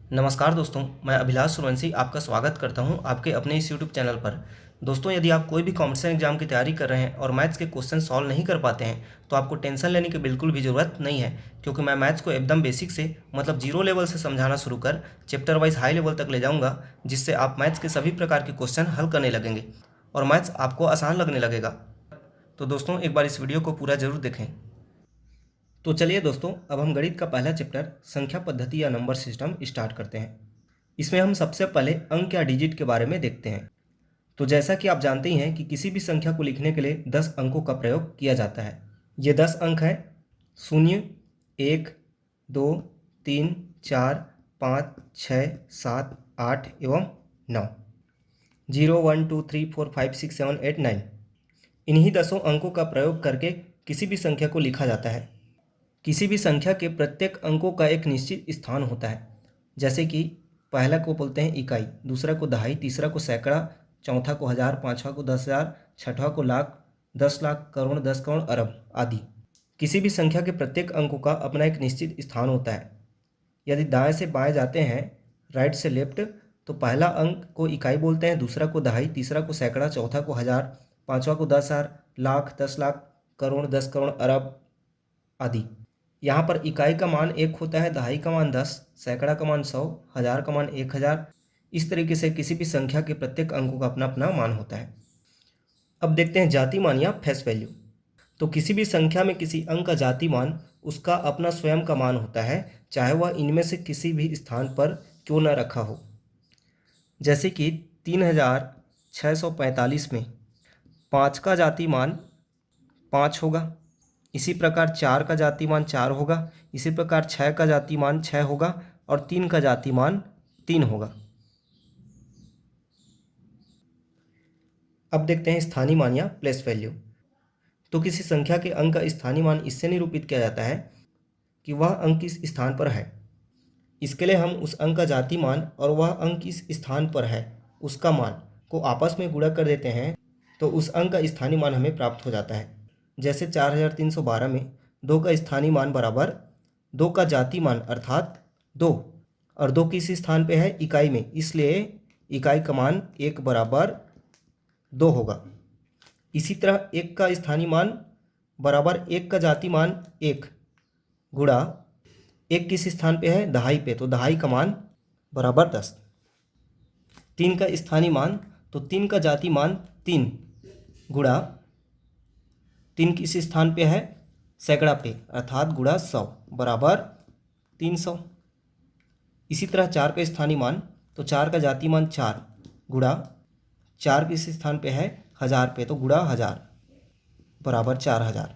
नमस्कार दोस्तों, मैं अभिलाष सूर्यवंशी आपका स्वागत करता हूं आपके अपने इस यूट्यूब चैनल पर। दोस्तों, यदि आप कोई भी कॉम्पिटिशन एग्जाम की तैयारी कर रहे हैं और मैथ्स के क्वेश्चन सॉल्व नहीं कर पाते हैं तो आपको टेंशन लेने की बिल्कुल भी ज़रूरत नहीं है, क्योंकि मैं मैथ्स को एकदम बेसिक से मतलब जीरो लेवल से समझाना शुरू कर चैप्टर वाइज हाई लेवल तक ले जाऊँगा, जिससे आप मैथ्स के सभी प्रकार के क्वेश्चन हल करने लगेंगे और मैथ्स आपको आसान लगने लगेगा। तो दोस्तों, एक बार इस वीडियो को पूरा ज़रूर देखें। तो चलिए दोस्तों, अब हम गणित का पहला चैप्टर संख्या पद्धति या नंबर सिस्टम स्टार्ट करते हैं। इसमें हम सबसे पहले अंक या डिजिट के बारे में देखते हैं। तो जैसा कि आप जानते ही हैं कि किसी भी संख्या को लिखने के लिए 10 अंकों का प्रयोग किया जाता है। ये 10 अंक हैं: 0, 1, 2, 3, 4, 5, 6, 7, 8 एवं 9। 0, 1, 2, 3, 4, 5, 6, 7, 8, 9। इन्हीं 10 अंकों का प्रयोग करके किसी भी संख्या को लिखा जाता है। किसी भी संख्या के प्रत्येक अंकों का एक निश्चित स्थान होता है। जैसे कि पहला को बोलते हैं इकाई, दूसरा को दहाई, तीसरा को सैकड़ा, चौथा को हज़ार, पांचवा को 10,000, छठवां को लाख, 10 लाख, करोड़, 10 करोड़, अरब आदि। किसी भी संख्या के प्रत्येक अंकों का अपना एक निश्चित स्थान होता है। यदि दाएं से बाएं जाते हैं, राइट से लेफ्ट, तो पहला अंक को इकाई बोलते हैं, दूसरा को दहाई, तीसरा को सैकड़ा, चौथा को हज़ार, पांचवा को 10,000, लाख, 10 लाख, करोड़, 10 करोड़, अरब आदि। यहाँ पर इकाई का मान 1 होता है, दहाई का मान 10, सैकड़ा का मान 100, हज़ार का मान 1000। इस तरीके से किसी भी संख्या के प्रत्येक अंकों का अपना अपना मान होता है। अब देखते हैं जाति मान या फेस वैल्यू। तो किसी भी संख्या में किसी अंक का जाति मान उसका अपना स्वयं का मान होता है, चाहे वह इनमें से किसी भी स्थान पर क्यों न रखा हो। जैसे कि 3645 में 5 का जाति मान 5 होगा। इसी प्रकार 4 का जातिमान 4 होगा। इसी प्रकार 6 का जातिमान 6 होगा और 3 का जातिमान 3 होगा। अब देखते हैं स्थानीय मान या प्लेस वैल्यू। तो किसी संख्या के अंक का स्थानीय मान इससे निरूपित किया जाता है कि वह अंक किस स्थान पर है। इसके लिए हम उस अंक का जातिमान और वह अंक किस स्थान पर है उसका मान को आपस में गुणा कर देते हैं, तो उस अंक का स्थानीय मान हमें प्राप्त हो जाता है। जैसे 4312 में 2 का स्थानीय मान बराबर 2 का जाति मान अर्थात 2, और 2 किस स्थान पे है, इकाई में, इसलिए इकाई का मान 1 बराबर 2 होगा। इसी तरह 1 का स्थानीय मान बराबर 1 का जाति मान 1 गुणा 1 किस स्थान पे है, दहाई पे, तो दहाई का मान बराबर 10। 3 का स्थानीय मान, तो 3 का जाति मान 3 गुणा 3 किस स्थान पे है, सैकड़ा पे, अर्थात गुणा 100 बराबर 300। इसी तरह 4 का स्थानीय मान, तो 4 का जाति मान 4 गुणा 4 किस स्थान पे है, 1000 पे, तो गुणा 1000 बराबर 4000।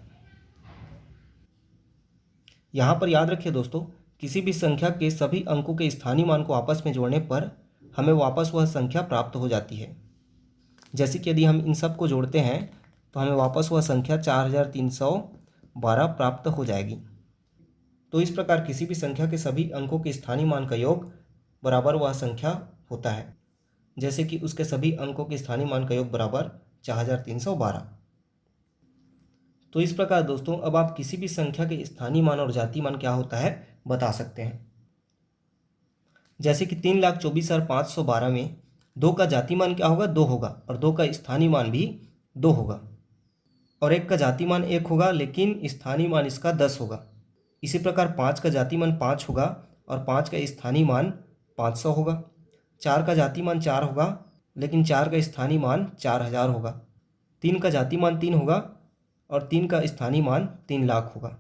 यहाँ पर याद रखिए दोस्तों, किसी भी संख्या के सभी अंकों के स्थानीय मान को आपस में जोड़ने पर हमें वापस वह संख्या प्राप्त हो जाती है। जैसे कि यदि हम इन सब को जोड़ते हैं तो हमें वापस वह संख्या 4312 प्राप्त हो जाएगी। तो इस प्रकार किसी भी संख्या के सभी अंकों के स्थानीय मान का योग बराबर वह संख्या होता है, जैसे कि उसके सभी अंकों के स्थानीय मान का योग बराबर 4312। तो इस प्रकार दोस्तों, अब आप किसी भी संख्या के स्थानीय मान और जाति मान क्या होता है बता सकते हैं। जैसे कि 3,24,512 में 2 का जाति मान क्या होगा, 2 होगा, और 2 का स्थानीय मान भी 2 होगा, और 1 का जाति मान 1 होगा लेकिन स्थानीय मान इसका 10 होगा। इसी प्रकार 5 का जाति मान 5 होगा और 5 का स्थानीय मान 500 होगा। 4 का जाति मान 4 होगा लेकिन 4 का स्थानीय मान 4000 होगा। 3 का जाति मान 3 होगा और 3 का स्थानीय मान 3 लाख होगा।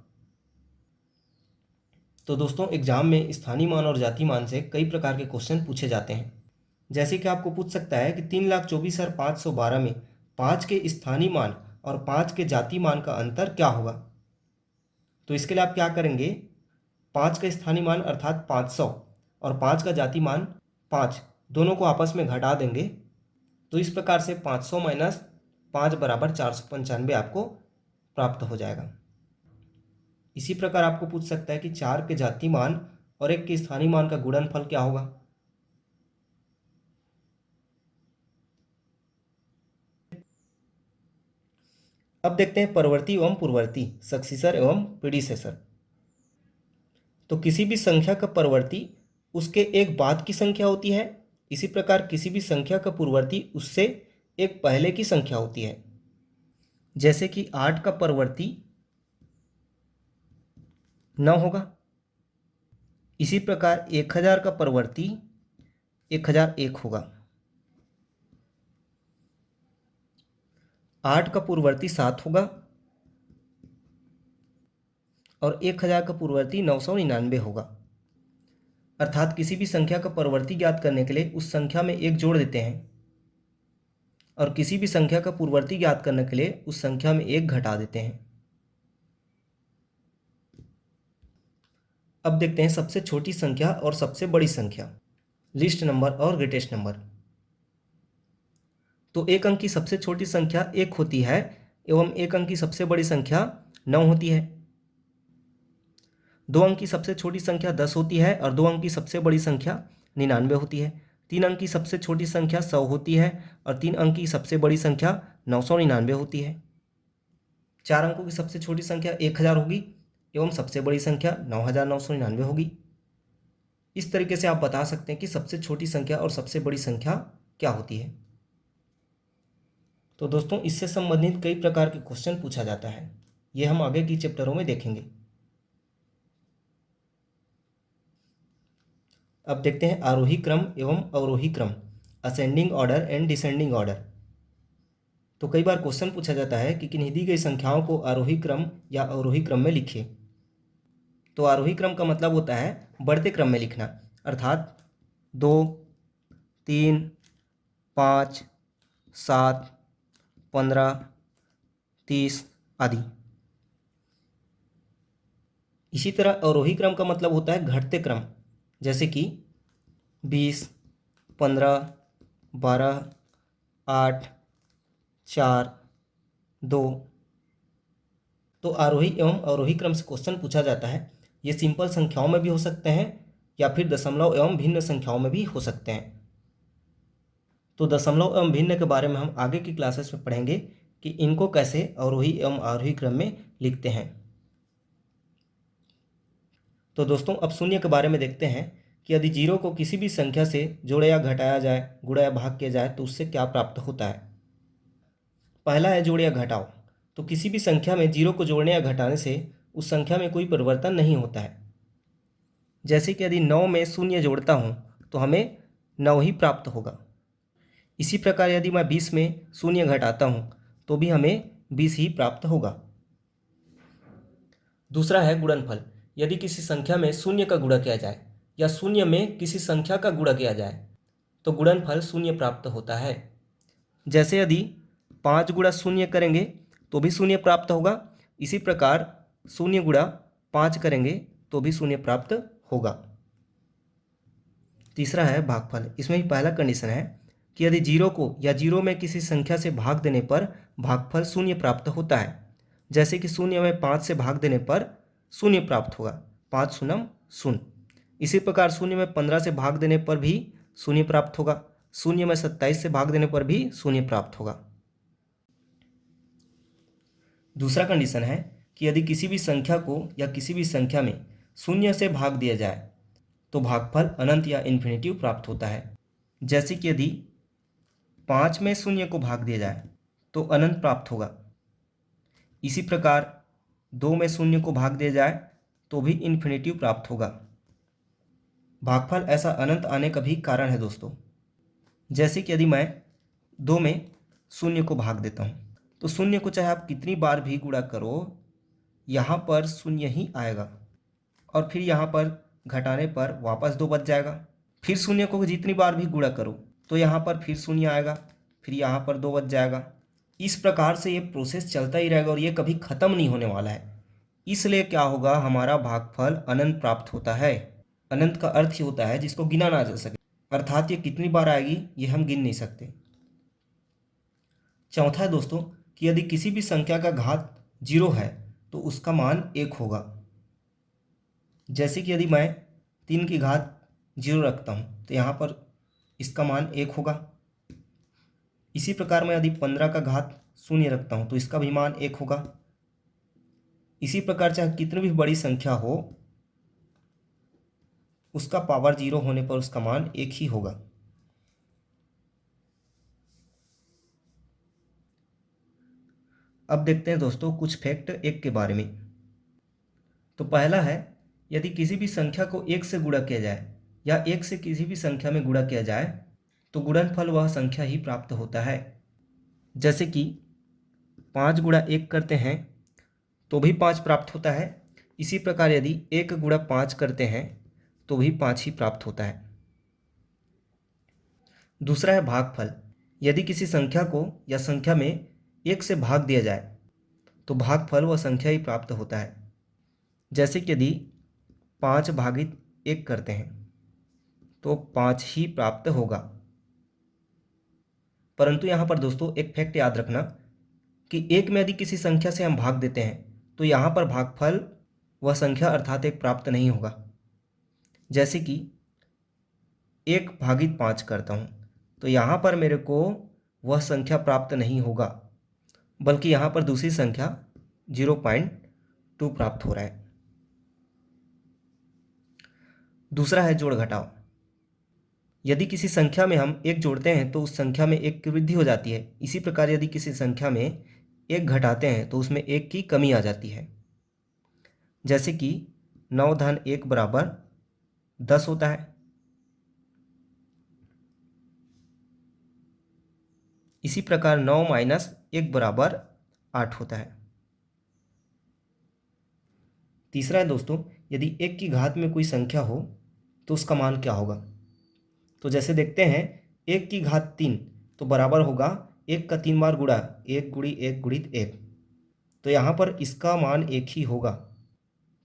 तो दोस्तों, एग्जाम में स्थानीय मान और जाति मान से कई प्रकार के क्वेश्चन पूछे जाते हैं। जैसे कि आपको पूछ सकता है कि 3,24,512 में 5 के स्थानीय मान और 5 के जाति मान का अंतर क्या होगा। तो इसके लिए आप क्या करेंगे, 5 का स्थानीय मान अर्थात 500 और 5 का जाति मान 5 दोनों को आपस में घटा देंगे। तो इस प्रकार से 500 माइनस 5 बराबर 495 आपको प्राप्त हो जाएगा। इसी प्रकार आपको पूछ सकता है कि 4 के जाति मान और 1 के स्थानीय मान का गुणनफल क्या होगा। अब देखते हैं परवर्ती एवं पूर्ववर्ती, सक्सीसर एवं प्रीडिसेसर। तो किसी भी संख्या का परवर्ती उसके एक बाद की संख्या होती है। इसी प्रकार किसी भी संख्या का पूर्ववर्ती उससे एक पहले की संख्या होती है। जैसे कि 8 का परवर्ती 9 होगा। इसी प्रकार 1000 का परवर्ती 1001 होगा। 8 का पूर्ववर्ती 7 होगा और 1000 का पूर्ववर्ती 999 होगा। अर्थात किसी भी संख्या का परवर्ती ज्ञात करने के लिए उस संख्या में एक जोड़ देते हैं और किसी भी संख्या का पूर्ववर्ती ज्ञात करने के लिए उस संख्या में एक घटा देते हैं। अब देखते हैं सबसे छोटी संख्या और सबसे बड़ी संख्या, लिस्ट नंबर और ग्रेटेस्ट नंबर। तो एक अंक की सबसे छोटी संख्या 1 होती है एवं एक अंक की सबसे बड़ी संख्या 9 होती है। 2 अंक की सबसे छोटी संख्या 10 होती है और 2 अंक की सबसे बड़ी संख्या 99 होती है। 3 अंक की सबसे छोटी संख्या 100 होती है और 3 अंक की सबसे बड़ी संख्या 999 होती है। 4 अंकों की सबसे छोटी संख्या 1000 होगी एवं सबसे बड़ी संख्या 9999 होगी। इस तरीके से आप बता सकते हैं कि सबसे छोटी संख्या और सबसे बड़ी संख्या क्या होती है। तो दोस्तों, इससे संबंधित कई प्रकार के क्वेश्चन पूछा जाता है। ये हम आगे की चैप्टरों में देखेंगे। अब देखते हैं आरोही क्रम एवं अवरोही क्रम, ascending order and descending order. तो कई बार क्वेश्चन पूछा जाता है कि किन्हीं दी गई संख्याओं को आरोही क्रम या अवरोही क्रम में लिखिए। तो आरोही क्रम का मतलब होता है बढ़ते क्रम में लिखना, अर्थात 2, 3, 5, 7, 15, 30 आदि। इसी तरह अवरोही क्रम का मतलब होता है घटते क्रम, जैसे कि 20, 15, 12, 8, 4, 2। तो आरोही एवं अवरोही क्रम से क्वेश्चन पूछा जाता है। ये सिंपल संख्याओं में भी हो सकते हैं या फिर दशमलव एवं भिन्न संख्याओं में भी हो सकते हैं। तो दशमलव एवं भिन्न के बारे में हम आगे की क्लासेस में पढ़ेंगे कि इनको कैसे अवरोही एवं आरोही क्रम में लिखते हैं। तो दोस्तों, अब शून्य के बारे में देखते हैं कि यदि जीरो को किसी भी संख्या से जोड़ा या घटाया जाए, गुणा या भाग किया जाए तो उससे क्या प्राप्त होता है। पहला है जोड़ या घटाओ। तो किसी भी संख्या में जीरो को जोड़ने या घटाने से उस संख्या में कोई परिवर्तन नहीं होता है। जैसे कि यदि 9 में शून्य जोड़ता हूँ तो हमें 9 ही प्राप्त होगा। इसी प्रकार यदि मैं 20 में शून्य घटाता हूँ तो भी हमें 20 ही प्राप्त होगा। दूसरा है गुणनफल। यदि किसी संख्या में शून्य का गुणा किया जाए या शून्य में किसी संख्या का गुणा किया जाए तो गुणनफल शून्य प्राप्त होता है। जैसे यदि 5 गुणा शून्य करेंगे तो भी शून्य प्राप्त होगा। इसी प्रकार शून्य गुणा 5 करेंगे तो भी शून्य प्राप्त होगा। तीसरा है भागफल। इसमें भी पहला कंडीशन है कि यदि जीरो को या जीरो में किसी संख्या से भाग देने पर भागफल शून्य प्राप्त होता है। जैसे कि शून्य में 5 से भाग देने पर शून्य प्राप्त होगा, 5 शून्यम शून्य। इसी प्रकार शून्य में 15 से भाग देने पर भी शून्य प्राप्त होगा, शून्य में 27 से भाग देने पर भी शून्य प्राप्त होगा। दूसरा कंडीशन है कि यदि किसी भी संख्या को या किसी भी संख्या में शून्य से भाग दिया जाए तो भागफल अनंत या इन्फिनिटिव प्राप्त होता है। जैसे कि यदि 5 में शून्य को भाग दिया जाए तो अनंत प्राप्त होगा। इसी प्रकार 2 में शून्य को भाग दिया जाए तो भी इन्फिनिटिव प्राप्त होगा। भागफल ऐसा अनंत आने का भी कारण है दोस्तों। जैसे कि यदि मैं 2 में शून्य को भाग देता हूँ तो शून्य को चाहे आप कितनी बार भी गुणा करो, यहाँ पर शून्य ही आएगा और फिर यहाँ पर घटाने पर वापस 2 बच जाएगा। फिर शून्य को जितनी बार भी गुणा करो तो यहाँ पर फिर शून्य आएगा, फिर यहाँ पर 2 बच जाएगा। इस प्रकार से ये प्रोसेस चलता ही रहेगा और ये कभी ख़त्म नहीं होने वाला है। इसलिए क्या होगा, हमारा भागफल अनंत प्राप्त होता है। अनंत का अर्थ ही होता है जिसको गिना ना जा सके, अर्थात ये कितनी बार आएगी ये हम गिन नहीं सकते। चौथा है दोस्तों कि यदि किसी भी संख्या का घात 0 है तो उसका मान 1 होगा। जैसे कि यदि मैं 3 की घात 0 रखता हूँ तो यहाँ पर इसका मान 1 होगा। इसी प्रकार मैं यदि 15 का घात 0 रखता हूँ तो इसका भी मान 1 होगा। इसी प्रकार चाहे कितनी भी बड़ी संख्या हो, उसका पावर 0 होने पर उसका मान 1 ही होगा। अब देखते हैं दोस्तों कुछ फैक्ट 1 के बारे में। तो पहला है, यदि किसी भी संख्या को 1 से गुणा किया जाए या 1 से किसी भी संख्या में गुणा किया जाए तो गुणनफल वह संख्या ही प्राप्त होता है। जैसे कि 5 गुणा 1 करते हैं तो भी 5 प्राप्त होता है। इसी प्रकार यदि 1 गुणा 5 करते हैं तो भी 5 ही प्राप्त होता है। दूसरा है भागफल। यदि किसी संख्या को या संख्या में 1 से भाग दिया जाए तो भागफल वह संख्या ही प्राप्त होता है। जैसे कि यदि 5 भागित 1 करते हैं तो 5 ही प्राप्त होगा। परंतु यहाँ पर दोस्तों एक फैक्ट याद रखना कि 1 में यदि किसी संख्या से हम भाग देते हैं तो यहाँ पर भागफल वह संख्या अर्थात 1 प्राप्त नहीं होगा। जैसे कि 1 भागित 5 करता हूँ तो यहाँ पर मेरे को वह संख्या प्राप्त नहीं होगा, बल्कि यहाँ पर दूसरी संख्या 0.2 प्राप्त हो रहा है। दूसरा है जोड़ घटाव। यदि किसी संख्या में हम 1 जोड़ते हैं तो उस संख्या में 1 की वृद्धि हो जाती है। इसी प्रकार यदि किसी संख्या में 1 घटाते हैं तो उसमें 1 की कमी आ जाती है। जैसे कि 9 धन 1 बराबर 10 होता है। इसी प्रकार 9 माइनस 1 बराबर 8 होता है। तीसरा है दोस्तों, यदि 1 की घात में कोई संख्या हो तो उसका मान क्या होगा। तो जैसे देखते हैं 1 की घात 3 तो बराबर होगा 1 का 3 बार गुणा 1 गुणी 1 गुणित 1। तो यहाँ पर इसका मान 1 ही होगा,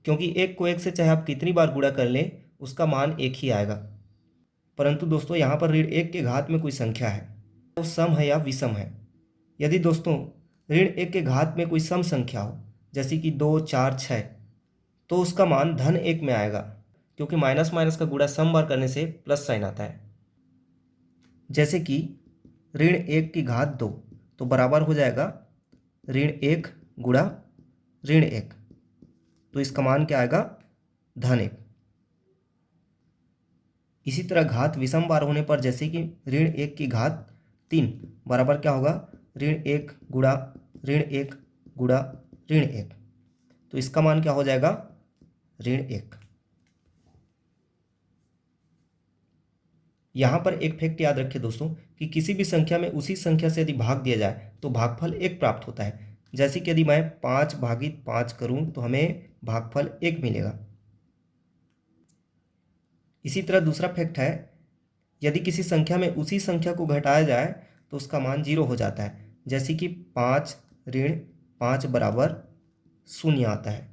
क्योंकि 1 को 1 से चाहे आप कितनी बार गुणा कर लें उसका मान 1 ही आएगा। परंतु दोस्तों यहाँ पर ऋण 1 के घात में कोई संख्या है, वो सम है या विषम है। यदि दोस्तों ऋण 1 के घात में कोई सम संख्या हो, जैसे कि 2, 4, 6, तो उसका मान धन 1 में आएगा, क्योंकि माइनस माइनस का गुणा सम बार करने से प्लस साइन आता है। जैसे कि ऋण 1 की घात 2 तो बराबर हो जाएगा ऋण 1 गुणा ऋण 1, तो इसका मान क्या आएगा, धन 1। इसी तरह घात विषम बार होने पर जैसे कि ऋण 1 की घात 3 बराबर क्या होगा, ऋण 1 गुणा ऋण 1 गुणा ऋण 1, तो इसका मान क्या हो जाएगा, ऋण 1। यहाँ पर एक फैक्ट याद रखिए दोस्तों कि किसी भी संख्या में उसी संख्या से यदि भाग दिया जाए तो भागफल 1 प्राप्त होता है। जैसे कि यदि मैं 5 भागित 5 करूँ तो हमें भागफल 1 मिलेगा। इसी तरह दूसरा फैक्ट है, यदि किसी संख्या में उसी संख्या को घटाया जाए तो उसका मान 0 हो जाता है। जैसे कि 5 ऋण 5 बराबर 0 आता है।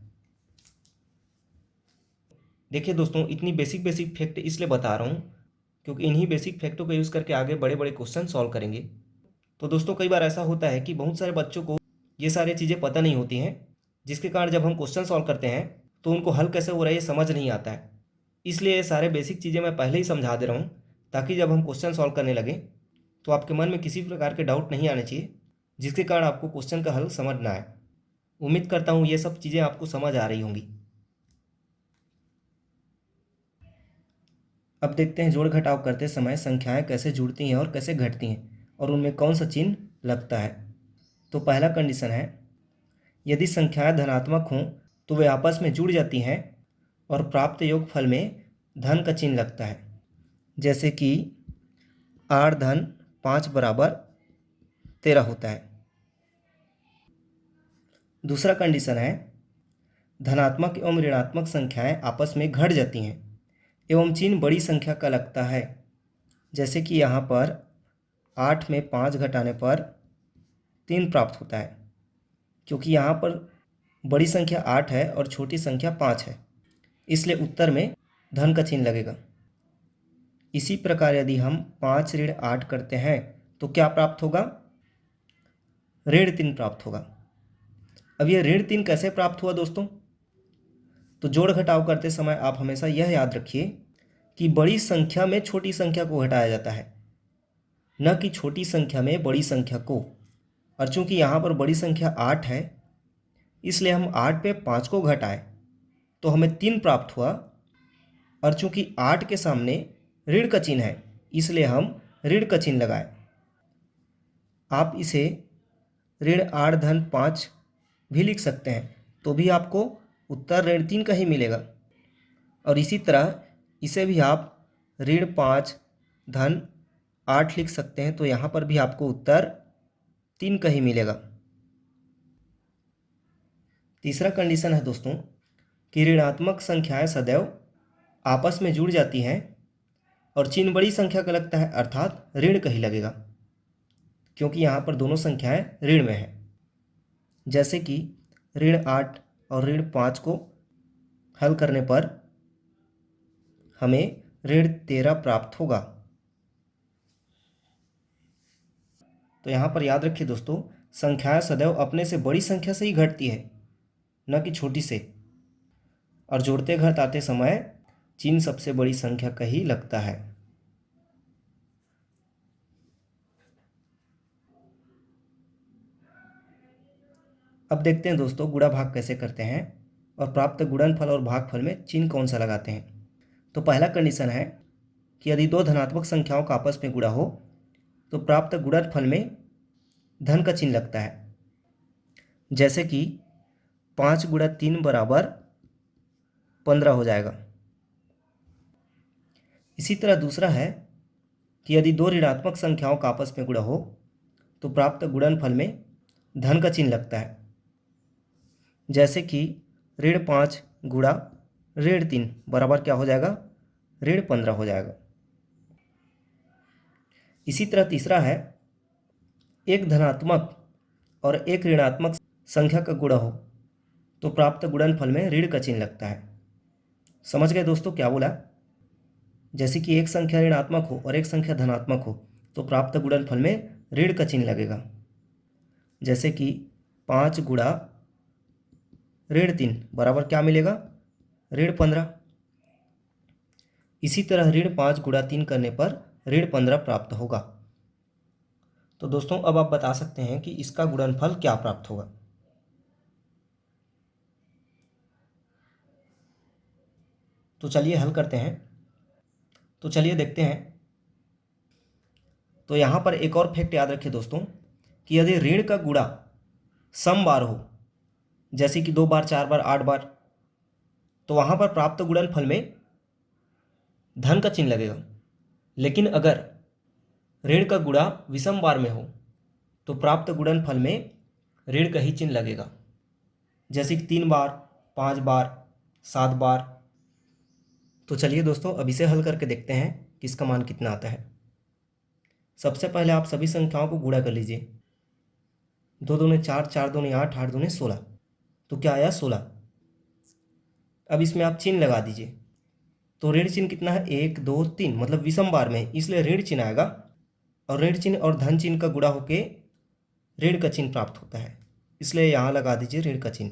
देखिए दोस्तों, इतनी बेसिक फैक्ट इसलिए बता रहा हूँ क्योंकि इन्हीं बेसिक फैक्टों का यूज़ करके आगे बड़े बड़े क्वेश्चन सॉल्व करेंगे। तो दोस्तों कई बार ऐसा होता है कि बहुत सारे बच्चों को ये सारी चीज़ें पता नहीं होती हैं, जिसके कारण जब हम क्वेश्चन सॉल्व करते हैं तो उनको हल कैसे हो रहा है ये समझ नहीं आता है। इसलिए ये सारे बेसिक चीज़ें मैं पहले ही समझा दे रहा हूँ, ताकि जब हम क्वेश्चन सॉल्व करने लगें तो आपके मन में किसी प्रकार के डाउट नहीं आने चाहिए, जिसके कारण आपको क्वेश्चन का हल समझ ना आए। उम्मीद करता हूँ ये सब चीज़ें आपको समझ आ रही होंगी। अब देखते हैं जोड़ घटाव करते समय संख्याएं कैसे जुड़ती हैं और कैसे घटती हैं और उनमें कौन सा चिन्ह लगता है। तो पहला कंडीशन है, यदि संख्याएं धनात्मक हों तो वे आपस में जुड़ जाती हैं और प्राप्त योगफल में धन का चिन्ह लगता है। जैसे कि 8 धन 5 बराबर 13 होता है। दूसरा कंडीशन है, धनात्मक एवं ऋणात्मक संख्याएं आपस में घट जाती हैं एवं चिन्ह बड़ी संख्या का लगता है। जैसे कि यहाँ पर 8 में 5 घटाने पर 3 प्राप्त होता है, क्योंकि यहाँ पर बड़ी संख्या 8 है और छोटी संख्या 5 है, इसलिए उत्तर में धन का चिन्ह लगेगा। इसी प्रकार यदि हम 5 ऋण 8 करते हैं तो क्या प्राप्त होगा, ऋण 3 प्राप्त होगा। अब ये ऋण 3 कैसे प्राप्त हुआ दोस्तों, तो जोड़ घटाव करते समय आप हमेशा यह याद रखिए कि बड़ी संख्या में छोटी संख्या को घटाया जाता है, न कि छोटी संख्या में बड़ी संख्या को। और चूंकि यहाँ पर बड़ी संख्या 8 है, इसलिए हम 8 पे 5 को घटाए तो हमें 3 प्राप्त हुआ, और चूंकि 8 के सामने ऋण का चिन्ह है इसलिए हम ऋण का चिन्ह लगाए। आप इसे ऋण 8 धन 5 भी लिख सकते हैं तो भी आपको उत्तर ऋण 3 का ही मिलेगा। और इसी तरह इसे भी आप ऋण 5 धन 8 लिख सकते हैं तो यहाँ पर भी आपको उत्तर 3 का ही मिलेगा। तीसरा कंडीशन है दोस्तों कि ऋणात्मक संख्याएं सदैव आपस में जुड़ जाती हैं और चिन्ह बड़ी संख्या का लगता है अर्थात ऋण का ही लगेगा, क्योंकि यहाँ पर दोनों संख्याएं ऋण में हैं। जैसे कि ऋण 8 और ऋण 5 को हल करने पर हमें ऋण 13 प्राप्त होगा। तो यहाँ पर याद रखिए दोस्तों, संख्याएं सदैव अपने से बड़ी संख्या से ही घटती है, न कि छोटी से, और जोड़ते घटाते समय चिन्ह सबसे बड़ी संख्या का ही लगता है। अब देखते हैं दोस्तों गुणा भाग कैसे करते हैं और प्राप्त गुणनफल और भागफल में चिन्ह कौन सा लगाते हैं। तो पहला कंडीशन है कि यदि दो धनात्मक संख्याओं का आपस में गुणा हो तो प्राप्त गुणनफल में धन का चिन्ह लगता है। जैसे कि 5 गुणा 3 बराबर 15 हो जाएगा। इसी तरह दूसरा है कि यदि दो ऋणात्मक संख्याओं का आपस में गुणा हो तो प्राप्त गुणनफल में धन का चिन्ह लगता है। जैसे कि ऋण 5 गुणा ऋण 3 बराबर क्या हो जाएगा, ऋण 15 हो जाएगा। इसी तरह तीसरा है एक धनात्मक और एक ऋणात्मक संख्या का गुणा हो तो प्राप्त गुणनफल में ऋण का चिन्ह लगता है। समझ गए दोस्तों क्या बोला? जैसे कि एक संख्या ऋणात्मक हो और एक संख्या धनात्मक हो तो प्राप्त गुणनफल में ऋण का चिन्ह लगेगा। जैसे कि 5 गुणा ऋण 3 बराबर क्या मिलेगा, ऋण 15। इसी तरह ऋण 5 गुणा 3 करने पर ऋण 15 प्राप्त होगा। तो दोस्तों अब आप बता सकते हैं कि इसका गुणनफल क्या प्राप्त होगा। तो चलिए हल करते हैं। तो चलिए देखते हैं। तो यहाँ पर एक और फैक्ट याद रखिए दोस्तों कि यदि ऋण का गुणा सम बार हो, जैसे कि 2 बार 4 बार 8 बार, तो वहाँ पर प्राप्त गुणनफल में धन का चिन्ह लगेगा। लेकिन अगर ऋण का गुणा विषम बार में हो तो प्राप्त गुणनफल में ऋण का ही चिन्ह लगेगा। जैसे कि 3 बार 5 बार 7 बार। तो चलिए दोस्तों अब इसे हल करके देखते हैं कि इसका मान कितना आता है। सबसे पहले आप सभी संख्याओं को गुणा कर लीजिए। 2 दूने 4, 4 दूने 8, 8 दूने 16। तो क्या आया, 16। अब इसमें आप चिन्ह लगा दीजिए। तो ऋण चिन्ह कितना है, 1 2 3, मतलब विषम बार में, इसलिए ऋण चिन्ह आएगा। और ऋण चिन्ह और धन चिन्ह का गुणा होके ऋण का चिन्ह प्राप्त होता है, इसलिए यहाँ लगा दीजिए ऋण का चिन्ह।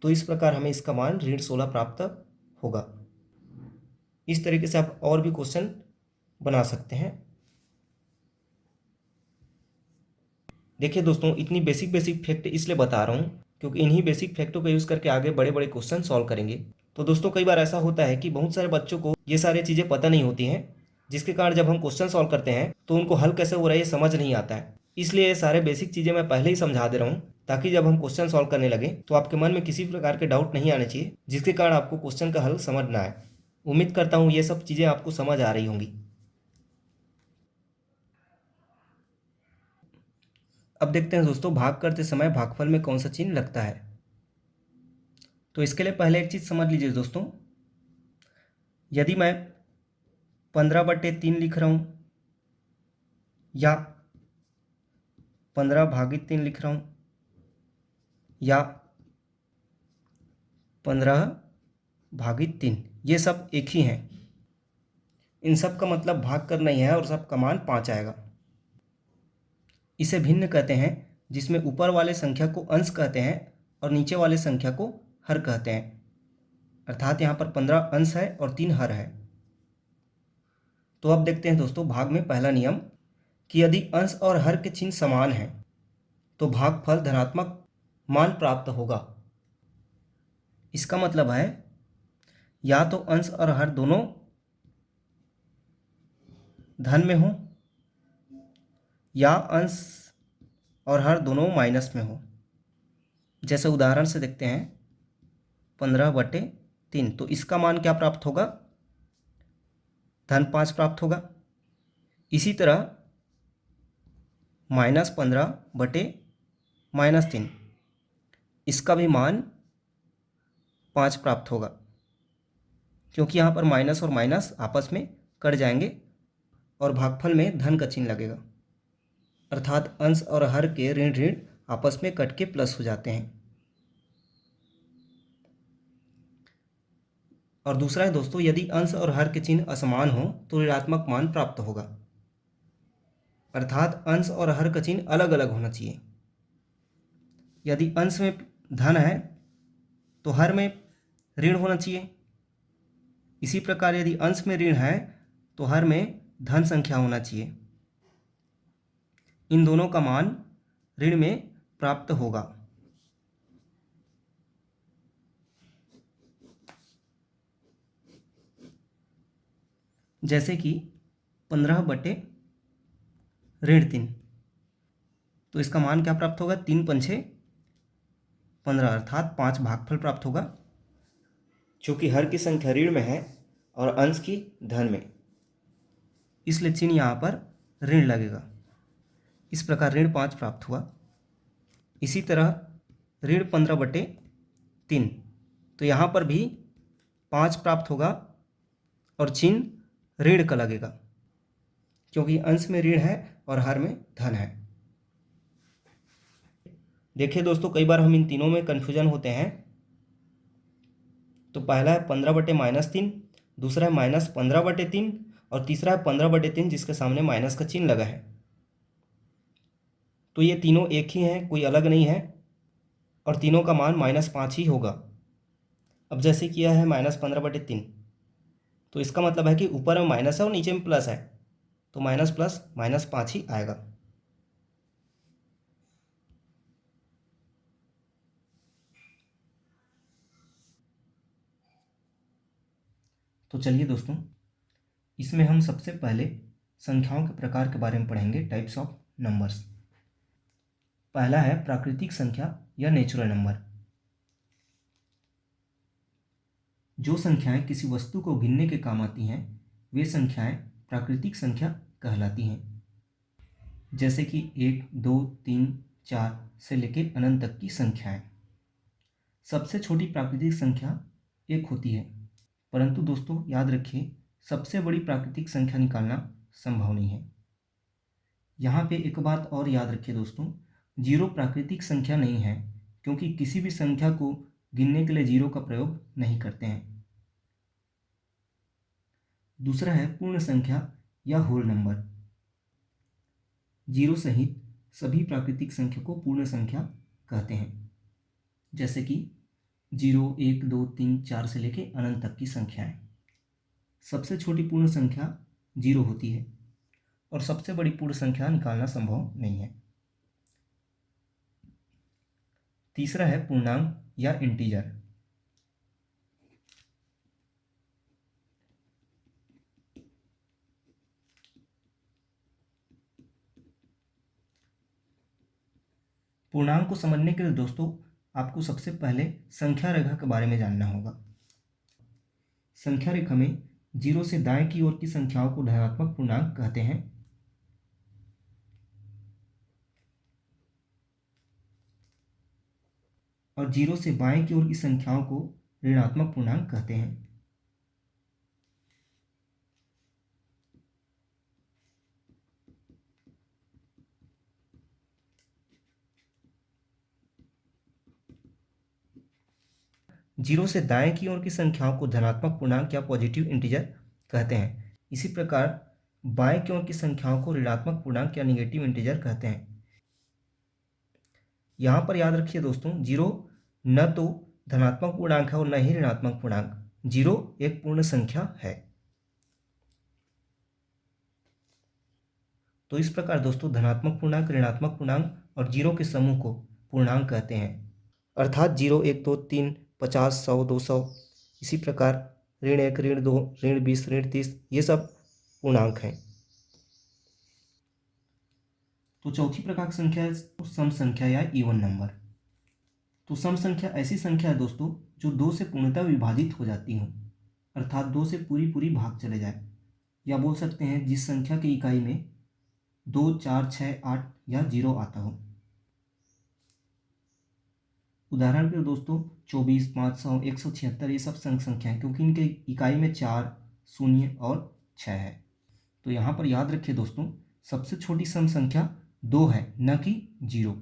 तो इस प्रकार हमें इसका मान ऋण 16 प्राप्त होगा। इस तरीके से आप और भी क्वेश्चन बना सकते हैं। देखिए दोस्तों, इतनी बेसिक फैक्ट इसलिए बता रहा हूँ क्योंकि इन्हीं बेसिक फैक्टों का यूज़ करके आगे बड़े बड़े क्वेश्चन सॉल्व करेंगे। तो दोस्तों कई बार ऐसा होता है कि बहुत सारे बच्चों को ये सारी चीज़ें पता नहीं होती हैं, जिसके कारण जब हम क्वेश्चन सॉल्व करते हैं तो उनको हल कैसे हो रहा है ये समझ नहीं आता है। इसलिए ये सारे बेसिक चीज़ें मैं पहले ही समझा दे रहा हूँ ताकि जब हम क्वेश्चन सॉल्व करने लगे तो आपके मन में किसी प्रकार के डाउट नहीं आने चाहिए, जिसके कारण आपको क्वेश्चन का हल समझ ना आए। उम्मीद करता हूँ ये सब चीज़ें आपको समझ आ रही होंगी। अब देखते हैं दोस्तों, भाग करते समय भागफल में कौन सा चिन्ह लगता है। तो इसके लिए पहले एक चीज़ समझ लीजिए दोस्तों, यदि मैं 15/3 लिख रहा हूँ या 15/3 लिख रहा हूँ या 15/3, ये सब एक ही हैं। इन सब का मतलब भाग करना ही है और सब का मान 5 आएगा। इसे भिन्न कहते हैं, जिसमें ऊपर वाले संख्या को अंश कहते हैं और नीचे वाले संख्या को हर कहते हैं। अर्थात यहाँ पर 15 अंश है और 3 हर है। तो अब देखते हैं दोस्तों भाग में पहला नियम कि यदि अंश और हर के चिन्ह समान हैं तो भागफल धनात्मक मान प्राप्त होगा। इसका मतलब है या तो अंश और हर दोनों धन में हो या अंश और हर दोनों माइनस में हो। जैसे उदाहरण से देखते हैं 15/3, तो इसका मान क्या प्राप्त होगा? धन 5 प्राप्त होगा। इसी तरह -15/-3, इसका भी मान 5 प्राप्त होगा, क्योंकि यहाँ पर माइनस और माइनस आपस में कट जाएंगे और भागफल में धन का चिन्ह लगेगा, अर्थात अंश और हर के ऋण ऋण आपस में कट के प्लस हो जाते हैं। और दूसरा है दोस्तों, यदि अंश और हर के चिन्ह असमान हो तो ऋणात्मक मान प्राप्त होगा, अर्थात अंश और हर का चिन्ह अलग अलग होना चाहिए। यदि अंश में धन है तो हर में ऋण होना चाहिए। इसी प्रकार यदि अंश में ऋण है तो हर में धन संख्या होना चाहिए। इन दोनों का मान ऋण में प्राप्त होगा। जैसे कि 15/-3, तो इसका मान क्या प्राप्त होगा? 3×5=15, अर्थात 5 भागफल प्राप्त होगा। चूँकि हर की संख्या ऋण में है और अंश की धन में, इसलिए चिन्ह यहाँ पर ऋण लगेगा। इस प्रकार ऋण 5 प्राप्त हुआ। इसी तरह ऋण 15/3, तो यहाँ पर भी 5 प्राप्त होगा और चिन्ह ऋण का लगेगा, क्योंकि अंश में ऋण है और हर में धन है। देखिए दोस्तों, कई बार हम इन तीनों में कन्फ्यूजन होते हैं। तो पहला है 15/-3, दूसरा है -15/3 और तीसरा है 15/3 जिसके सामने माइनस का चिन्ह लगा है। तो ये तीनों एक ही हैं, कोई अलग नहीं है, और तीनों का मान -5 ही होगा। अब जैसे किया है -15/3, तो इसका मतलब है कि ऊपर में माइनस है और नीचे में प्लस है, तो माइनस प्लस -5 ही आएगा। तो चलिए दोस्तों, इसमें हम सबसे पहले संख्याओं के प्रकार के बारे में पढ़ेंगे, टाइप्स ऑफ नंबर्स। पहला है प्राकृतिक संख्या या नेचुरल नंबर। जो संख्याएं किसी वस्तु को गिनने के काम आती हैं वे संख्याएं प्राकृतिक संख्या कहलाती हैं। जैसे कि 1, 2, 3, 4 से लेकर अनंत तक की संख्याएं। सबसे छोटी प्राकृतिक संख्या 1 होती है, परंतु दोस्तों याद रखिए, सबसे बड़ी प्राकृतिक संख्या निकालना संभव नहीं है। यहाँ पे एक बात और याद रखिए दोस्तों, 0 प्राकृतिक संख्या नहीं है, क्योंकि किसी भी संख्या को गिनने के लिए 0 का प्रयोग नहीं करते हैं। दूसरा है पूर्ण संख्या या होल नंबर। 0 सहित सभी प्राकृतिक संख्या को पूर्ण संख्या कहते हैं, जैसे कि 0, 1, 2, 3, 4 से लेकर अनंत तक की संख्याएं। सबसे छोटी पूर्ण संख्या 0 होती है और सबसे बड़ी पूर्ण संख्या निकालना संभव नहीं है। तीसरा है पूर्णांक या इंटीजर। पूर्णांक को समझने के लिए दोस्तों आपको सबसे पहले संख्या रेखा के बारे में जानना होगा। संख्या रेखा में 0 से दाएं की ओर की संख्याओं को धनात्मक पूर्णांक कहते हैं और 0 से बाएं की ओर की संख्याओं को ऋणात्मक पूर्णांक कहते हैं। जीरो से दाएं की ओर की संख्याओं को धनात्मक पूर्णांक या पॉजिटिव इंटीजर कहते हैं। इसी प्रकार बाएं की ओर की संख्याओं को ऋणात्मक पूर्णांक या निगेटिव इंटीजर कहते हैं। यहाँ पर याद रखिए दोस्तों, 0 न तो धनात्मक पूर्णांक है और न ही ऋणात्मक पूर्णांक। 0 एक पूर्ण संख्या है। तो इस प्रकार दोस्तों धनात्मक पूर्णांक, ऋणात्मक पूर्णांक और 0 के समूह को पूर्णांक कहते हैं, अर्थात 0, 1, 2, 3, 50, 100, 200 इसी प्रकार ऋण 1, ऋण 2, ऋण 20, ऋण 30, ये सब पूर्णांक हैं। तो चौथी प्रकार की संख्या है सम संख्या या इवन नंबर। तो सम संख्या ऐसी संख्या है दोस्तों जो 2 से पूर्णतः विभाजित हो जाती हो, अर्थात 2 से पूरी पूरी भाग चले जाए, या बोल सकते हैं जिस संख्या की इकाई में 2, 4, 6, 8 या 0 आता हो। उदाहरण के लिए दोस्तों 24, 500, 176 ये सब संग संख्या है, क्योंकि इनके इकाई में 4, 0 और 6 है। तो यहाँ पर याद रखिए दोस्तों, सबसे छोटी सम संख्या 2 है, न कि 0।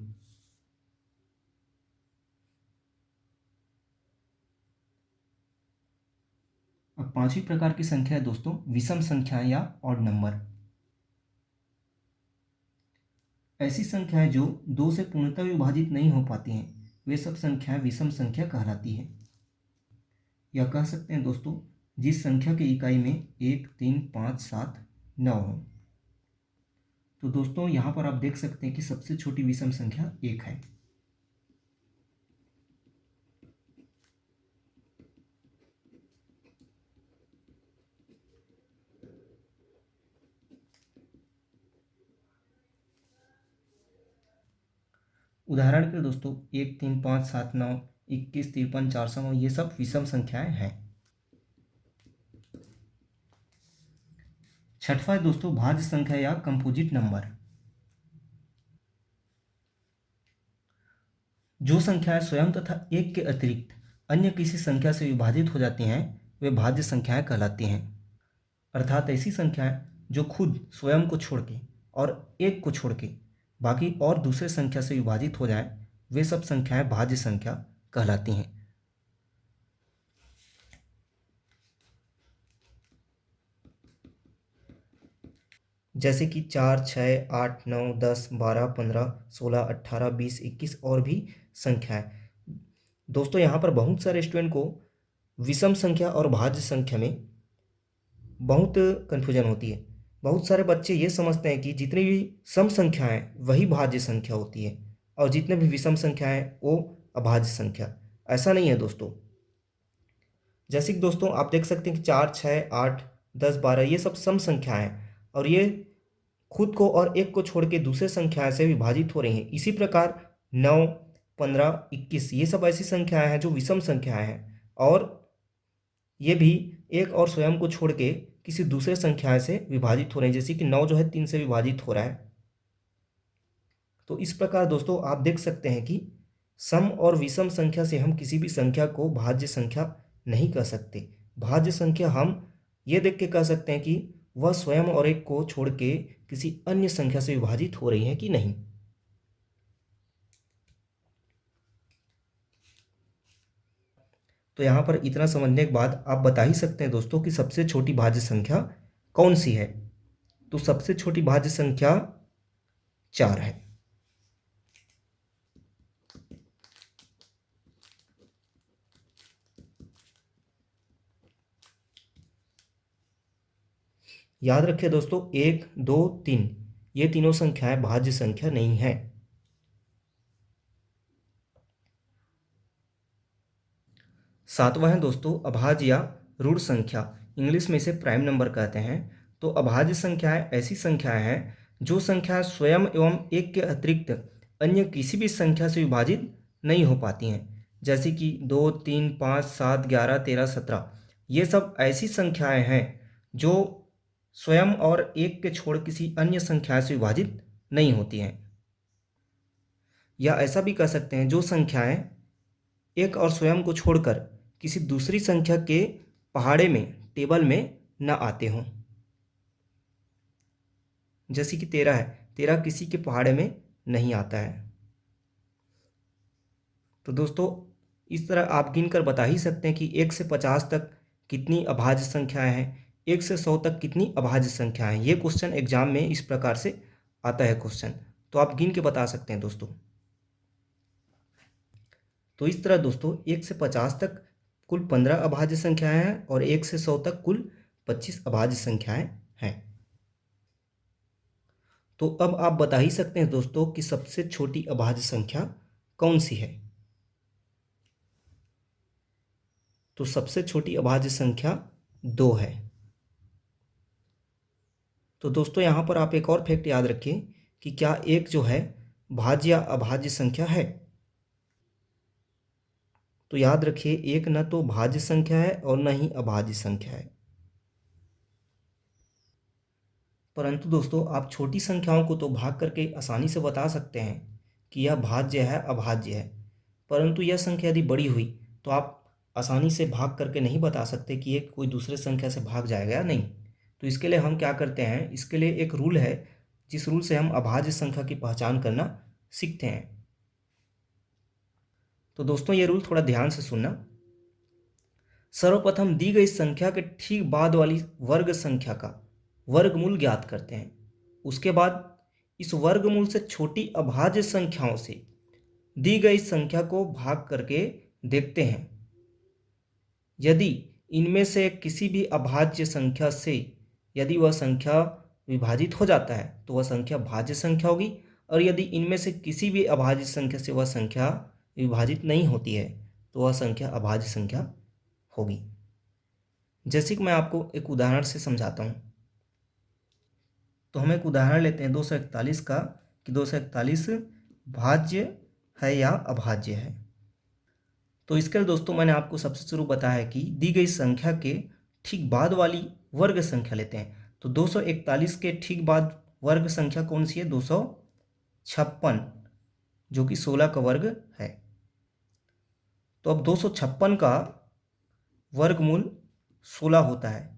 अब पांचवी प्रकार की संख्या है दोस्तों विषम संख्या या ऑड नंबर। ऐसी संख्याएं जो 2 से पूर्णतः विभाजित नहीं हो पाती हैं, वे सब संख्याएं विषम संख्या कहलाती हैं। या कह सकते हैं दोस्तों जिस संख्या की इकाई में 1, 3, 5, 7, 9 हो। तो दोस्तों यहाँ पर आप देख सकते हैं कि सबसे छोटी विषम संख्या 1 है। उदाहरण के लिए दोस्तों 1, 3, 5, 7, 9, 21, 53, 409 ये सब विषम संख्याएं हैं। छठवां है दोस्तों भाज्य संख्या या कंपोजिट नंबर। जो संख्याएं स्वयं तथा एक के अतिरिक्त अन्य किसी संख्या से विभाजित हो जाती हैं वे भाज्य संख्याएं कहलाती हैं। अर्थात ऐसी संख्याएं जो खुद स्वयं को छोड़ के और एक को छोड़ के बाकी और दूसरे संख्या से विभाजित हो जाएं वे सब संख्याएं भाज्य संख्या कहलाती हैं। जैसे कि 4, 6, 8, 9, 10, 12, 15, 16, 18, 20, 21 और भी संख्याएं। दोस्तों यहाँ पर बहुत सारे स्टूडेंट को विषम संख्या और भाज्य संख्या में बहुत कन्फ्यूजन होती है। बहुत सारे बच्चे ये समझते हैं कि जितनी भी सम संख्याएं वही भाज्य संख्या होती है और जितने भी विषम संख्याएं वो अभाज्य संख्या। ऐसा नहीं है दोस्तों। जैसे कि दोस्तों आप देख सकते हैं कि 4, 6, 8, 10, 12 ये सब सम संख्याएं और ये खुद को और एक को छोड़ के दूसरे संख्या से विभाजित हो रही हैं। इसी प्रकार 9, 15, 21 ये सब ऐसी संख्याएं हैं जो विषम संख्याएं हैं और ये भी एक और स्वयं को छोड़ के किसी दूसरे संख्या से विभाजित हो रहे हैं। जैसे कि 9 जो है 3 से विभाजित हो रहा है। तो इस प्रकार दोस्तों आप देख सकते हैं कि सम और विषम संख्या से हम किसी भी संख्या को भाज्य संख्या नहीं कह सकते। भाज्य संख्या हम ये देख के कह सकते हैं कि वह स्वयं और एक को छोड़ के किसी अन्य संख्या से विभाजित हो रही है कि नहीं। तो यहाँ पर इतना समझने के बाद आप बता ही सकते हैं दोस्तों कि सबसे छोटी भाज्य संख्या कौन सी है। तो सबसे छोटी भाज्य संख्या 4 है। याद रखिए दोस्तों 1, 2, 3 ये तीनों संख्याएं भाज्य संख्या नहीं है। सातवां है दोस्तों अभाज्य या ऋण संख्या, इंग्लिश में इसे प्राइम नंबर कहते हैं। तो अभाज्य संख्याएं ऐसी संख्याएं हैं जो संख्या स्वयं एवं एक के अतिरिक्त अन्य किसी भी संख्या से विभाजित नहीं हो पाती हैं। जैसे कि 2, 3, 5, 7, 11, 13, 17 ये सब ऐसी संख्याएं हैं जो स्वयं और एक के छोड़ किसी अन्य संख्या से विभाजित नहीं होती हैं। या ऐसा भी कह सकते हैं जो संख्याएं एक और स्वयं को छोड़कर किसी दूसरी संख्या के पहाड़े में टेबल में न आते हों। जैसे कि 13 है, 13 किसी के पहाड़े में नहीं आता है। तो दोस्तों इस तरह आप गिनकर बता ही सकते हैं कि 1 से 50 तक कितनी अभाज्य संख्याएं हैं, 1 से 100 तक कितनी अभाज्य संख्याएं हैं। ये क्वेश्चन एग्जाम में इस प्रकार से आता है क्वेश्चन, तो आप गिन के बता सकते हैं दोस्तों। तो इस तरह दोस्तों 1 से 50 तक कुल 15 अभाज्य संख्याएं हैं और 1 से 100 तक कुल 25 अभाज्य संख्याएं हैं। तो अब आप बता ही सकते हैं दोस्तों कि सबसे छोटी अभाज्य संख्या कौन सी है। तो सबसे छोटी अभाज्य संख्या 2 है। तो दोस्तों यहाँ पर आप एक और फैक्ट याद रखिए कि क्या एक जो है भाज्य या अभाज्य संख्या है। तो याद रखिए एक न तो भाज्य संख्या है और न ही अभाज्य संख्या है। परंतु दोस्तों आप छोटी संख्याओं को तो भाग करके आसानी से बता सकते हैं कि यह भाज्य है अभाज्य है, परंतु यह संख्या यदि बड़ी हुई तो आप आसानी से भाग करके नहीं बता सकते कि ये कोई दूसरे संख्या से भाग जाएगा या नहीं। तो इसके लिए हम क्या करते हैं, इसके लिए एक रूल है जिस रूल से हम अभाज्य संख्या की पहचान करना सीखते हैं। तो दोस्तों ये रूल थोड़ा ध्यान से सुनना। सर्वप्रथम दी गई संख्या के ठीक बाद वाली वर्ग संख्या का वर्गमूल ज्ञात करते हैं। उसके बाद इस वर्गमूल से छोटी अभाज्य संख्याओं से दी गई संख्या को भाग करके देखते हैं। यदि इनमें से किसी भी अभाज्य संख्या से यदि वह संख्या विभाजित हो जाता है तो वह संख्या भाज्य संख्या होगी, और यदि इनमें से किसी भी अभाज्य संख्या से वह संख्या विभाजित नहीं होती है तो वह संख्या अभाज्य संख्या होगी। जैसे कि मैं आपको एक उदाहरण से समझाता हूँ। तो हम एक उदाहरण लेते हैं 241 का कि 241 भाज्य है या अभाज्य है। तो इसके लिए दोस्तों मैंने आपको सबसे शुरू बताया कि दी गई संख्या के ठीक बाद वाली वर्ग संख्या लेते हैं। तो 241 के ठीक बाद वर्ग संख्या कौन सी है, 256, जो कि 16 का वर्ग है। तो अब 256 का वर्गमूल 16 होता है।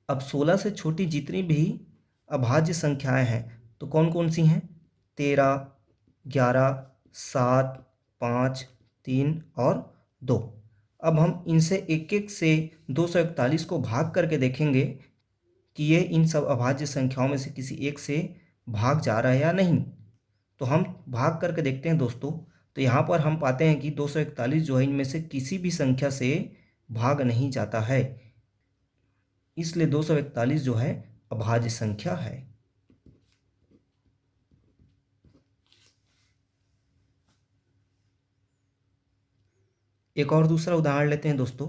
अब 16 से छोटी जितनी भी अभाज्य संख्याएं हैं तो कौन कौन सी हैं, 13, 11, 7, 5, 3 और 2। अब हम इनसे एक एक से 241 को भाग करके देखेंगे कि ये इन सब अभाज्य संख्याओं में से किसी एक से भाग जा रहा है या नहीं। तो हम भाग करके देखते हैं दोस्तों। तो यहाँ पर हम पाते हैं कि 241 जो है इनमें से किसी भी संख्या से भाग नहीं जाता है, इसलिए 241 जो है अभाज्य संख्या है। एक और दूसरा उदाहरण लेते हैं दोस्तों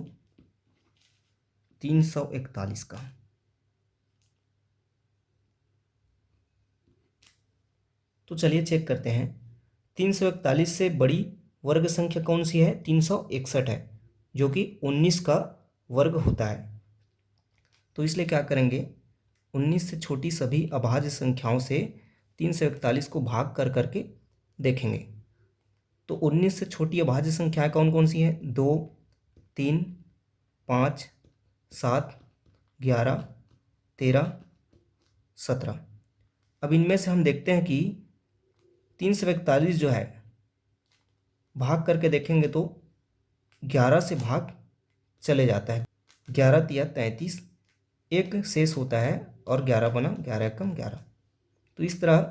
341 का। तो चलिए चेक करते हैं। 341 से बड़ी वर्ग संख्या कौन सी है, 361 है, जो कि 19 का वर्ग होता है। तो इसलिए क्या करेंगे, 19 से छोटी सभी अभाज्य संख्याओं से 341 को भाग कर करके देखेंगे। तो 19 से छोटी अभाज्य संख्याएं कौन कौन सी हैं, 2, 3, 5, 7, 11, 13, 17। अब इनमें से हम देखते हैं कि 341 जो है भाग करके देखेंगे तो 11 से भाग चले जाता है। 11 तिया 33, एक शेष होता है और 11 बना, 11 एकम 11। तो इस तरह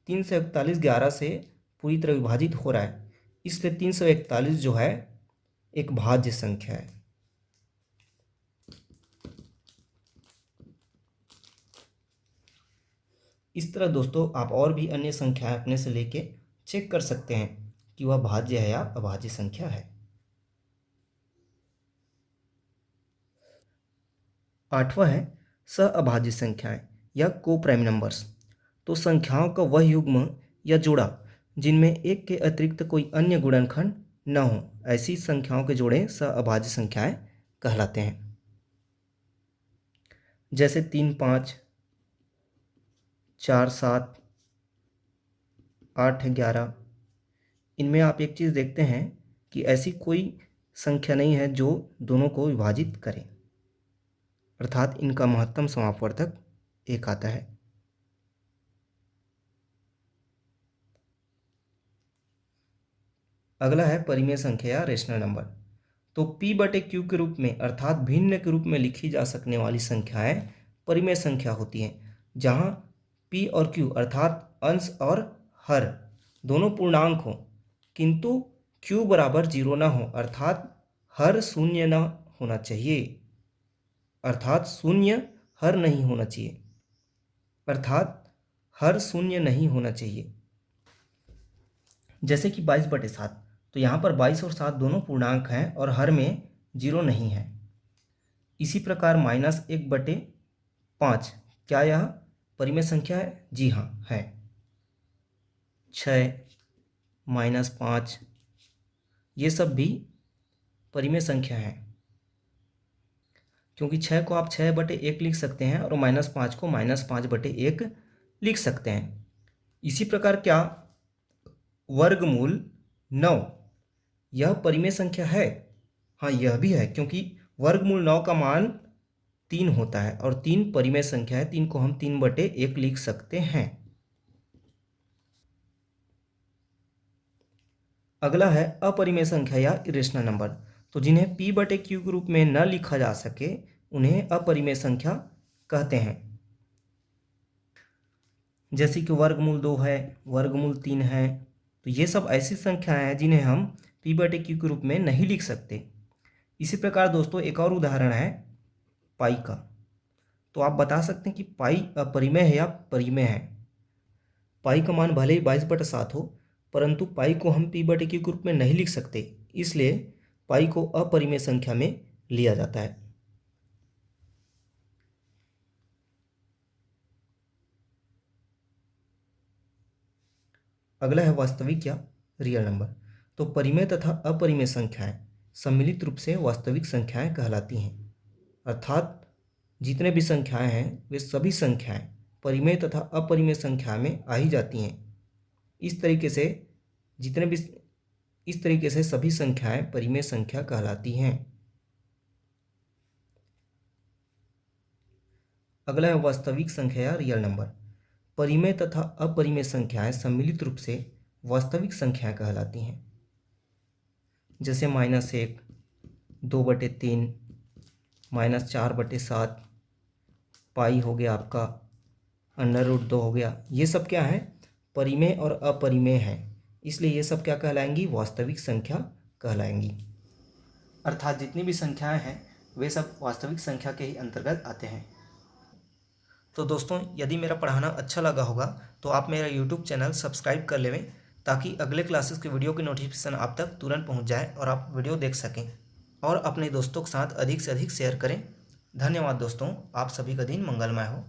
341 11 से पूरी तरह विभाजित हो रहा है, इसलिए 341 जो है एक भाज्य संख्या है। इस तरह दोस्तों आप और भी अन्य संख्याएं अपने से लेके चेक कर सकते हैं कि वह भाज्य है या अभाज्य संख्या है। 8वां है सहअभाज्य संख्याएं या कोप्राइम नंबर्स। तो संख्याओं का वह युग्म या जोड़ा जिनमें एक के अतिरिक्त कोई अन्य गुणनखंड न हो, ऐसी संख्याओं के जोड़े सहअभाज्य संख्याएं कहलाते हैं। जैसे 3, 5, 4, 7, 8, 11। इनमें आप एक चीज़ देखते हैं कि ऐसी कोई संख्या नहीं है जो दोनों को विभाजित करे, अर्थात इनका महत्तम समापवर्धक 1 आता है। अगला है परिमेय संख्या या रेशनल नंबर। तो P/Q के रूप में अर्थात भिन्न के रूप में लिखी जा सकने वाली संख्याएं परिमेय संख्या होती हैं, जहां P और Q अर्थात अंश और हर दोनों पूर्णांक हो, किंतु Q बराबर 0 ना हो, अर्थात हर शून्य ना होना चाहिए, अर्थात शून्य हर नहीं होना चाहिए, अर्थात हर शून्य नहीं होना चाहिए। जैसे कि 22/7। तो यहाँ पर 22 और 7 दोनों पूर्णांक हैं और हर में 0 नहीं है। इसी प्रकार -1/5, क्या यह परिमेय संख्या है? जी हाँ, है। 6 -5 ये सब भी परिमेय संख्या है, क्योंकि 6 को आप 6/1 लिख सकते हैं और -5 को -5/1 लिख सकते हैं। इसी प्रकार क्या वर्गमूल 9 यह परिमेय संख्या है? हाँ, यह भी है, क्योंकि वर्गमूल 9 का मान 3 होता है और 3 परिमेय संख्या है। 3 को हम 3/1 लिख सकते हैं। अगला है अपरिमेय संख्या या इरेशनल नंबर। तो जिन्हें p/q के रूप में न लिखा जा सके उन्हें अपरिमेय संख्या कहते हैं। जैसे कि वर्गमूल 2 है, वर्गमूल 3 है। तो ये सब ऐसी संख्याएं हैं जिन्हें हम p/q के रूप में नहीं लिख सकते। इसी प्रकार दोस्तों एक और उदाहरण है पाई का। तो आप बता सकते हैं कि पाई अपरिमेय है या परिमेय है। पाई का मान भले ही 22/7 हो, परंतु पाई को हम p/q के रूप में नहीं लिख सकते, इसलिए पाई को अपरिमेय संख्या में लिया जाता है। अगला है वास्तविक या रियल नंबर। तो परिमेय तथा अपरिमेय संख्याएं सम्मिलित रूप से वास्तविक संख्याएं कहलाती हैं। अर्थात जितने भी संख्याएं हैं वे सभी संख्याएं परिमेय तथा अपरिमेय संख्या में आ ही जाती हैं। इस तरीके से सभी संख्याएं परिमेय संख्या कहलाती हैं। अगला है वास्तविक संख्या या रियल नंबर। परिमेय तथा अपरिमेय संख्याएं सम्मिलित रूप से वास्तविक संख्याएं कहलाती हैं। जैसे -1, 2/3, -4/7, पाई हो गया आपका, √2 हो गया। ये सब क्या है? परिमेय और अपरिमेय है, इसलिए ये सब क्या कहलाएंगी? वास्तविक संख्या कहलाएंगी। अर्थात जितनी भी संख्याएं हैं वे सब वास्तविक संख्या के ही अंतर्गत आते हैं। तो दोस्तों यदि मेरा पढ़ाना अच्छा लगा होगा तो आप मेरा यूट्यूब चैनल सब्सक्राइब कर लेवें, ताकि अगले क्लासेस के वीडियो की नोटिफिकेशन आप तक तुरंत पहुंच जाए और आप वीडियो देख सकें। और अपने दोस्तों के साथ अधिक से अधिक शेयर करें। धन्यवाद दोस्तों, आप सभी का दिन मंगलमय हो।